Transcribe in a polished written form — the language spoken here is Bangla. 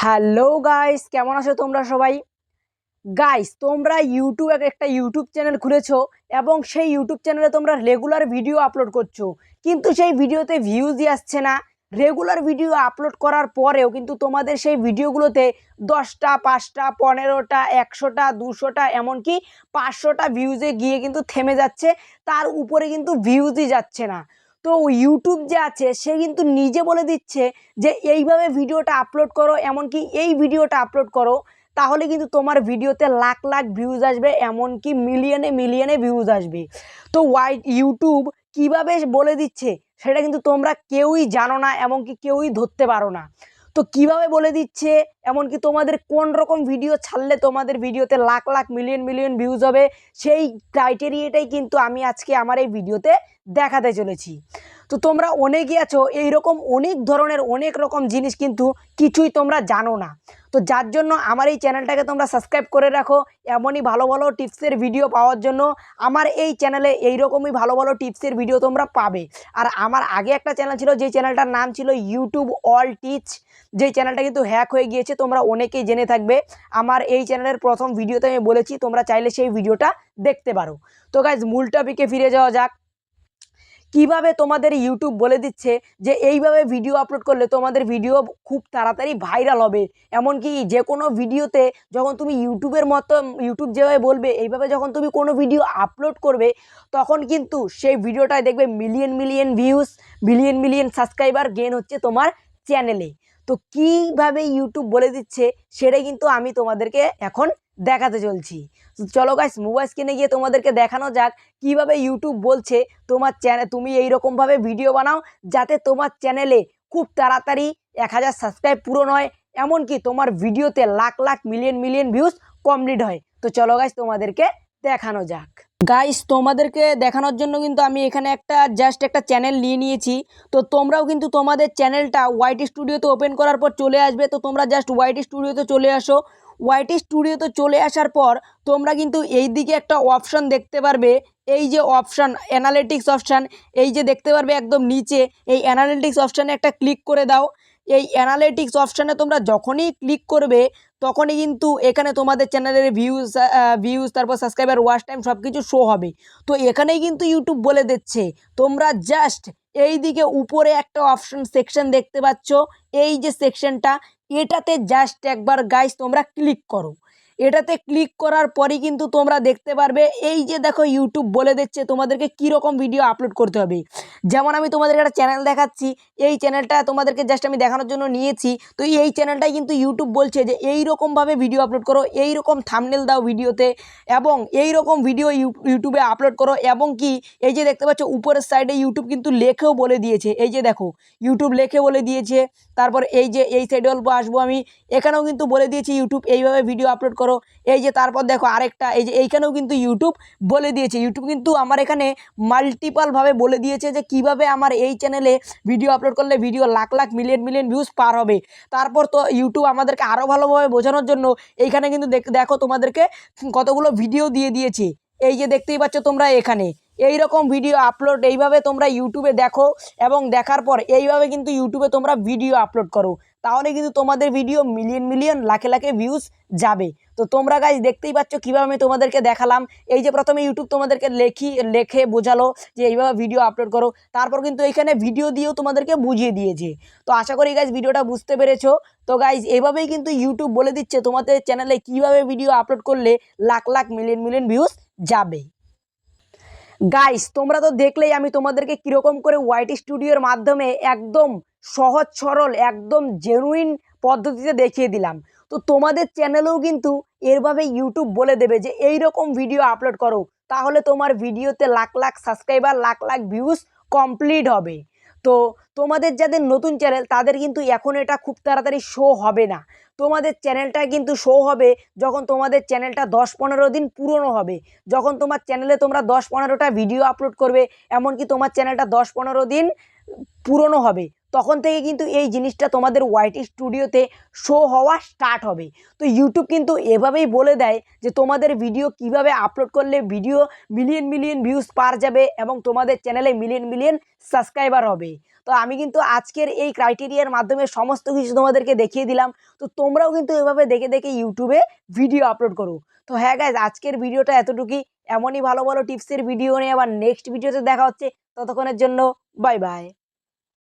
হ্যালো গাইস, কেমন আছো তোমরা সবাই? গাইস, তোমরা একটা ইউটিউব চ্যানেল খুলেছো এবং সেই ইউটিউব চ্যানেলে তোমরা রেগুলার ভিডিও আপলোড করছো, কিন্তু সেই ভিডিওতে ভিউজই আসছে না। রেগুলার ভিডিও আপলোড করার পরেও কিন্তু তোমাদের সেই ভিডিওগুলোতে 10টা, 5টা, 15টা, 100টা, 200টা, এমনকি 500টা ভিউজে গিয়ে কিন্তু থেমে যাচ্ছে। তার উপরে কিন্তু ভিউজই যাচ্ছে না। তো ইউটিউব যে আছে সে কিন্তু নিজে বলে দিচ্ছে যে এইভাবে ভিডিওটা আপলোড করো, এমনকি এই ভিডিওটা আপলোড করো, তাহলে কিন্তু তোমার ভিডিওতে লাখ লাখ ভিউজ আসবে, এমনকি মিলিয়নে মিলিয়নে ভিউজ আসবে। তো ইউটিউব কিভাবে বলে দিচ্ছে সেটা কিন্তু তোমরা কেউই জানো না, এমনকি কেউই ধরতে পারো না। তো কিভাবে বলে দিচ্ছে, এমনকি তোমাদের কোন রকম ভিডিও ছাড়লে তোমাদের ভিডিওতে lakh lakh million million views হবে, সেই ক্রাইটেরিয়াটাই কিন্তু আমি আজকে আমার এই ভিডিওতে দেখাতে চলেছি। তো তোমরা অনেকেই আছো এইরকম অনেক ধরনের অনেক রকম জিনিস কিন্তু কিছুই তোমরা জানো না। তো যার জন্য আমার এই চ্যানেলটাকে তোমরা সাবস্ক্রাইব করে রাখো, এমনই ভালো ভালো টিপসের ভিডিও পাওয়ার জন্য। আমার এই চ্যানেলে এইরকমই ভালো ভালো টিপসের ভিডিও তোমরা পাবে। আর আমার আগে একটা চ্যানেল ছিল, যেই চ্যানেলটার নাম ছিল ইউটিউব অল টিচ, যেই চ্যানেলটা কিন্তু হ্যাক হয়ে গিয়েছে, তোমরা অনেকেই জেনে থাকবে। আমার এই চ্যানেলের প্রথম ভিডিওতে আমি বলেছি, তোমরা চাইলে সেই ভিডিওটা দেখতে পারো। তো গাইজ, মূল টপিকে ফিরে যাওয়া যাক। কিভাবে তোমাদের ইউটিউব বলে দিচ্ছে যে এইভাবে ভিডিও আপলোড করলে তোমাদের ভিডিও খুব তাড়াতাড়ি ভাইরাল হবে। এমনকি যে কোনো ভিডিওতে যখন তুমি ইউটিউবের মতো, ইউটিউব যেভাবে বলবে এইভাবে যখন তুমি কোনো ভিডিও আপলোড করবে, তখন কিন্তু সেই ভিডিওটায় দেখবে million million views, million million subscriber gain হচ্ছে তোমার চ্যানেলে। তো কীভাবে ইউটিউব বলে দিচ্ছে সেটাই কিন্তু আমি তোমাদেরকে এখন দেখাতে চলছি। চলো গাইস, মোবাইল স্ক্রিনে গিয়ে তোমাদেরকে দেখানো যাক কিভাবে ইউটিউব বলছে তোমার চ্যানেল, তুমি এইরকমভাবে ভিডিও বানাও যাতে তোমার চ্যানেলে খুব তাড়াতাড়ি 1000 সাবস্ক্রাইব পূরণ হয়, এমনকি তোমার ভিডিওতে lakh lakh million million views complete হয়। তো চলো গাইস, তোমাদেরকে দেখানো যাক। গাইস, তোমাদেরকে দেখানোর জন্য কিন্তু আমি এখানে জাস্ট একটা চ্যানেল নিয়ে নিয়েছি। তো তোমরাও কিন্তু তোমাদের চ্যানেলটা ওয়াইটি স্টুডিওতে ওপেন করার পর চলে আসবে। তো তোমরা জাস্ট ওয়াইটি স্টুডিওতে চলে আসো। ওয়াইটি স্টুডিওতে চলে আসার পর তোমরা কিন্তু এই দিকে একটা অপশান দেখতে পারবে, এই যে অপশান অ্যানালিটিক্স অপশান, এই যে দেখতে পারবে একদম নিচে, এই অ্যানালিটিক্স অপশানে একটা ক্লিক করে দাও। এই অ্যানালিটিক্স অপশানে তোমরা যখনই ক্লিক করবে তখনই কিন্তু এখানে তোমাদের চ্যানেলের ভিউজ তারপর সাবস্ক্রাইবার, ওয়াচ টাইম সব কিছু শো হবে। তো এখানেই কিন্তু ইউটিউব বলে দিচ্ছে তোমরা জাস্ট এই দিকে উপরে একটা অপশন সেকশন দেখতে পাচ্ছ, এই যে সেকশনটা, এটাতে জাস্ট একবার গাইস তোমরা ক্লিক করো। এটাতে ক্লিক করার পরই কিন্তু তোমরা দেখতে পারবে, এই যে দেখো ইউটিউব বলে দিচ্ছে তোমাদেরকে কীরকম ভিডিও আপলোড করতে হবে। যেমন আমি তোমাদেরকে একটা চ্যানেল দেখাচ্ছি, এই চ্যানেলটা তোমাদেরকে জাস্ট আমি দেখানোর জন্য নিয়েছি। তো এই চ্যানেলটাই কিন্তু ইউটিউব বলছে যে এই রকমভাবে ভিডিও আপলোড করো, এই রকম থাম্বনেল দাও ভিডিওতে, এবং এই রকম ভিডিও ইউটিউবে আপলোড করো। এবং কি এই যে দেখতে পাচ্ছ উপরের সাইডে ইউটিউব কিন্তু লেখেও বলে দিয়েছে, এই যে দেখো ইউটিউব লেখে বলে দিয়েছে। তারপর এই যে এই সাইডে অল্প আসবো আমি, এখানেও কিন্তু বলে দিয়েছি ইউটিউব এইভাবে ভিডিও আপলোড করো। এই যে তারপর দেখো আরেকটা, এই যে এইখানেও কিন্তু ইউটিউব বলে দিয়েছে। ইউটিউব কিন্তু আমার এখানে মাল্টিপলভাবে বলে দিয়েছে যে কিভাবে আমার এই চ্যানেলে ভিডিও আপলোড করলে video lakh lakh million million views পার হবে। তারপর তো ইউটিউব আমাদেরকে আরও ভালোভাবে বোঝানোর জন্য এইখানে কিন্তু দেখো তোমাদেরকে কতগুলো ভিডিও দিয়ে দিয়েছে। এই যে দেখতেই পাচ্ছ তোমরা এখানে এই রকম ভিডিও আপলোড, এইভাবে তোমরা ইউটিউবে দেখো এবং দেখার পর এইভাবে কিন্তু ইউটিউবে তোমরা ভিডিও আপলোড করো, তাহলে কিন্তু তোমাদের ভিডিও মিলিয়ন মিলিয়ন লাখে লাখে ভিউজ যাবে। তো তোমরা গাইজ দেখতেই পাচ্ছ কীভাবে আমি তোমাদেরকে দেখালাম। এই যে প্রথমে ইউটিউব তোমাদেরকে লেখে বোঝালো যে এইভাবে ভিডিও আপলোড করো, তারপর কিন্তু এইখানে ভিডিও দিয়েও তোমাদেরকে বুঝিয়ে দিয়েছে। তো আশা করি গাইজ ভিডিওটা বুঝতে পেরেছো। তো গাইজ এভাবেই কিন্তু ইউটিউব বলে দিচ্ছে তোমাদের চ্যানেলে কিভাবে ভিডিও আপলোড করলে lakh lakh million million views যাবে। গাইস, তোমরা তো দেখলেই আমি তোমাদেরকে কীরকম করে ওয়াইটি স্টুডিওর মাধ্যমে একদম সহজ সরল একদম জেনুইন পদ্ধতিতে দেখিয়ে দিলাম। তো তোমাদের চ্যানেলেও কিন্তু এরভাবে ইউটিউব বলে দেবে যে এই রকম ভিডিও আপলোড করো, তাহলে তোমার ভিডিওতে lakh lakh subscriber, lakh lakh views complete হবে। তো তোমাদের যাদের নতুন চ্যানেল তাদের কিন্তু এখন এটা খুব তাড়াতাড়ি শো হবে না। তোমাদের চ্যানেলটা কিন্তু শো হবে যখন তোমাদের চ্যানেলটা 10-15 দিন পুরনো হবে। যখন তোমার চ্যানেলে তোমরা 10-15টা ভিডিও আপলোড করবে, এমনকি তোমার চ্যানেলটা 10-15 দিন পুরনো হবে, তখন থেকে কিন্তু এই জিনিসটা তোমাদের ওয়াইটি স্টুডিওতে শো হওয়া স্টার্ট হবে। তো ইউটিউব কিন্তু এভাবেই বলে দেয় যে তোমাদের ভিডিও কিভাবে আপলোড করলে ভিডিও মিলিয়ন মিলিয়ন ভিউজ পার যাবে এবং তোমাদের চ্যানেলে মিলিয়ন মিলিয়ন সাবস্ক্রাইবার হবে। তো আমি কিন্তু আজকের এই ক্রাইটেরিয়ার মাধ্যমে সমস্ত কিছু তোমাদেরকে দেখিয়ে দিলাম। তো তোমরাও কিন্তু এভাবে দেখে দেখে ইউটিউবে ভিডিও আপলোড করো। তো হ্যাঁ গাইজ, আজকের ভিডিওটা এতটুকুই। এমনই ভালো ভালো টিপসের ভিডিও নিয়ে আবার নেক্সট ভিডিওতে দেখা হচ্ছে। ততক্ষণের জন্য বাই বাই।